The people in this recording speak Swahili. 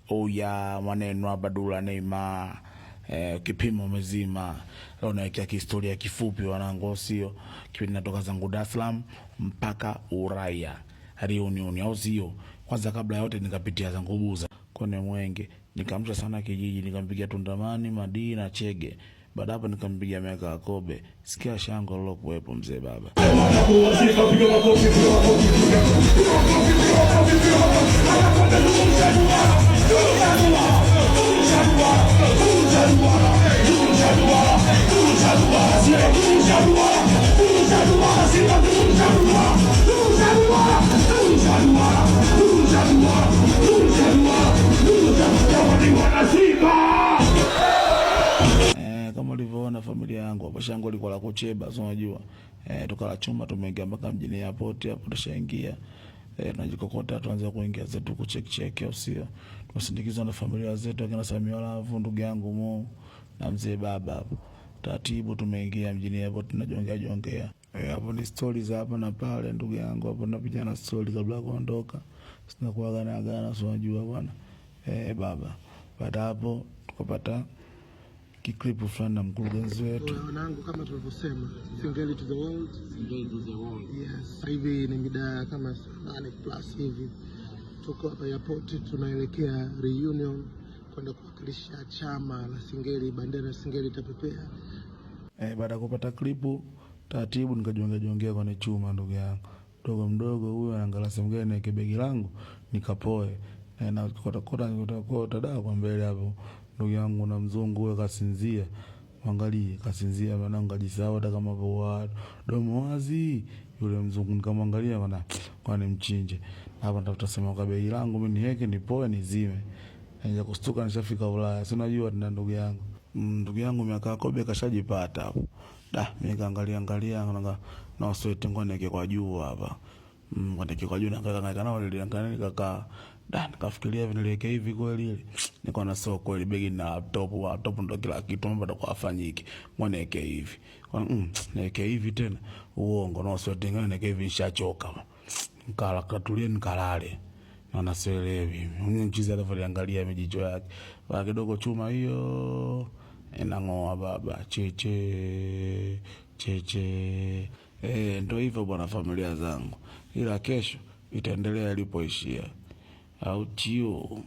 Oya maneno Abdullah Neymar, kipimo mzima. Leo naekea kihistoria kifupi wanangu, sio kipindi natoka zangu Dar es Salaam mpaka Uraya reunion au sio. Kwanza kabla yote nikapitia zangu Buza kwenye Mwenge, nikamsha sana kijiji, nikampigia Tundamani, Madii na Chege. Baada hapo nikampigia Meka Akobe. Sikia shango lilo kuwepo mzee baba. Kama ulivyoona familia yangu hapo, shango liko la kucheba, unajua. Tukala chuma tumeingia mpaka mjini airport hapo, tushaingia. Tunajikokota tuanze kuingia zetu kucheck au sio. Tunasindikizwa na familia zetu, akina Samia Lavu, ndugu yangu Mo na mzee baba hapo. Taratibu tumeingia mjini hapo, tunajongea. Hapo ni stories hapa na pale ndugu yangu hapo, tunapigana story kabla kuondoka. Sina kuagana, unajua bwana. Baba. Baada hapo tukapata kiklipu fulani na mkurugenzi wetu. Wanangu, kama tulivyosema, Singeli to the world, Singeli to the world. Yes. Hivi ni mida kama 8+ hivi. Tuko hapa airport, tunaelekea reunion kwenda kuwakilisha chama la Singeli, bendera Singeli itapepea. Baada ya kupata klipu, taratibu nikajongea kwenye chuma ndugu yangu. Mdogo huyo anaangalia sehemu gani na kibegi langu nikapoe. Na kota dawa kwa mbele hapo. Ndugu yangu na mzungu huyo kasinzia. Mwangalie kasinzia, mwanangu kajisahau hata kama kwa domo wazi. Yule mzungu nikamwangalia kwa mchinje. Hapa nitafuta sema kwa begi langu mimi niweke nipoe nizime. Naanza kustuka nishafika Ulaya. Si unajua tena ndugu yangu. Ndugu yangu Meka Akobe kashajipata hapo. Mimi kaangalia na sweat ngone kwa juu hapa. Kwa juu nikakaa nao nikakaa. Nikafikiria hivi niliweke hivi kweli ile. Niko na soko ile begi na laptop ndo kila kitu mambo kwa afanyiki. Mbona niweke hivi? Niweke hivi tena. Uongo na sweat ngone niweke hivi nishachoka. Nikala katulie nikalale. Na nasielewi. Mchizi atafaliangalia mijicho yake. Baada kidogo chuma hiyo inangoa baba cheche. Ndio hivyo bwana familia zangu. Ila kesho itaendelea ilipoishia. Au tio.